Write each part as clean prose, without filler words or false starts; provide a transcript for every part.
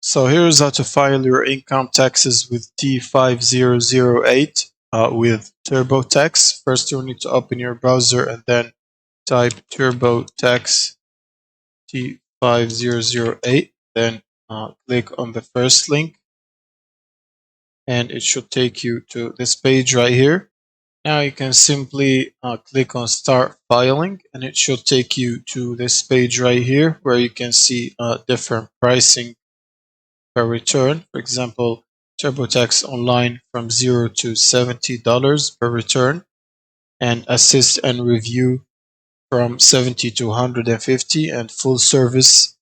So here's how to file your income taxes with T5008 with TurboTax. First, you'll need to open your browser and then type TurboTax T5008. Then click on the first link, and it should take you to this page right here. Now you can simply click on Start Filing, and it should take you to this page right here where you can see different pricing per return. For example, TurboTax Online from $0 to $70 per return, and Assist and Review from $70 to $150, and Full Service,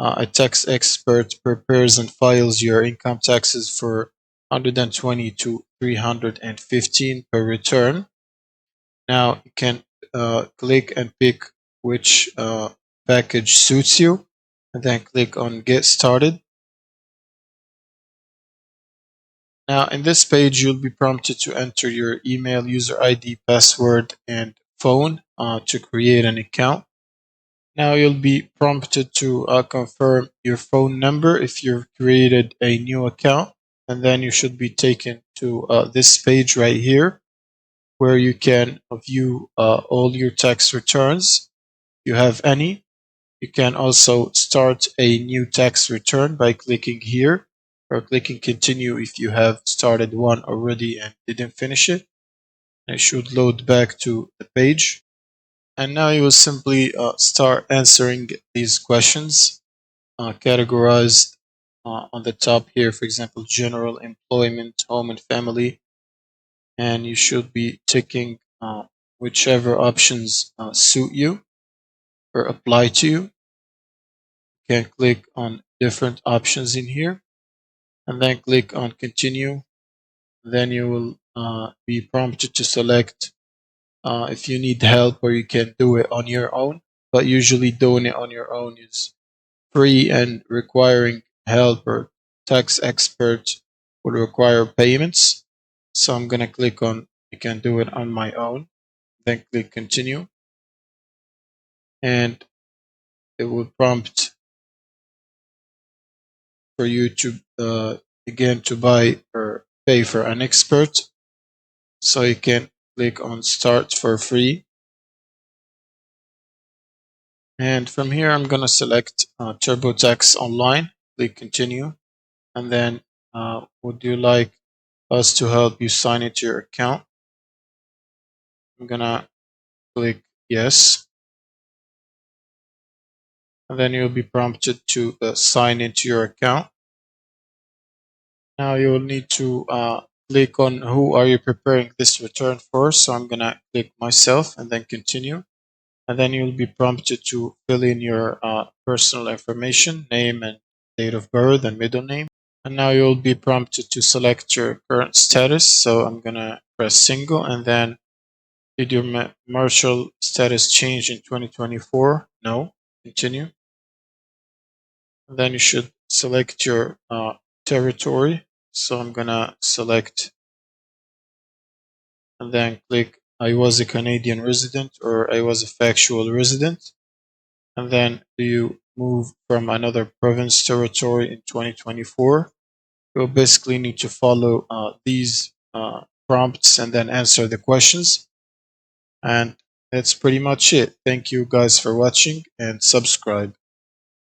a tax expert prepares and files your income taxes for $120 to $315 per return. Now you can click and pick which package suits you, and then click on Get Started. Now in this page, you'll be prompted to enter your email, user ID, password, and phone to create an account. Now you'll be prompted to confirm your phone number if you've created a new account, and then you should be taken to this page right here where you can view all your tax returns if you have any. You can also start a new tax return by clicking here, or clicking continue if you have started one already and didn't finish it. It should load back to the page. And now you will simply start answering these questions categorized on the top here, for example, general, employment, home and family. And you should be ticking whichever options suit you or apply to you. You can click on different options in here and then click on continue. Then you will be prompted to select if you need help or you can do it on your own. But usually doing it on your own is free, and requiring help or tax expert would require payments. So I'm going to click on I can do it on my own. Then click continue. And it will prompt for you to again to buy or pay for an expert. So you can click on start for free. And from here, I'm going to select TurboTax Online, click continue. And then would you like us to help you sign into your account? I'm going to click yes. And then you'll be prompted to sign into your account. Now you will need to click on who are you preparing this return for. So I'm going to click myself and then continue. And then you'll be prompted to fill in your personal information, name and date of birth and middle name. And now you'll be prompted to select your current status. So I'm going to press single, and then did your marital status change in 2024? No. Continue. And then you should select your territory. So I'm going to select and then click I was a Canadian resident or I was a factual resident. And then do you move from another province territory in 2024? You'll basically need to follow these prompts and then answer the questions. And that's pretty much it. Thank you guys for watching, and subscribe.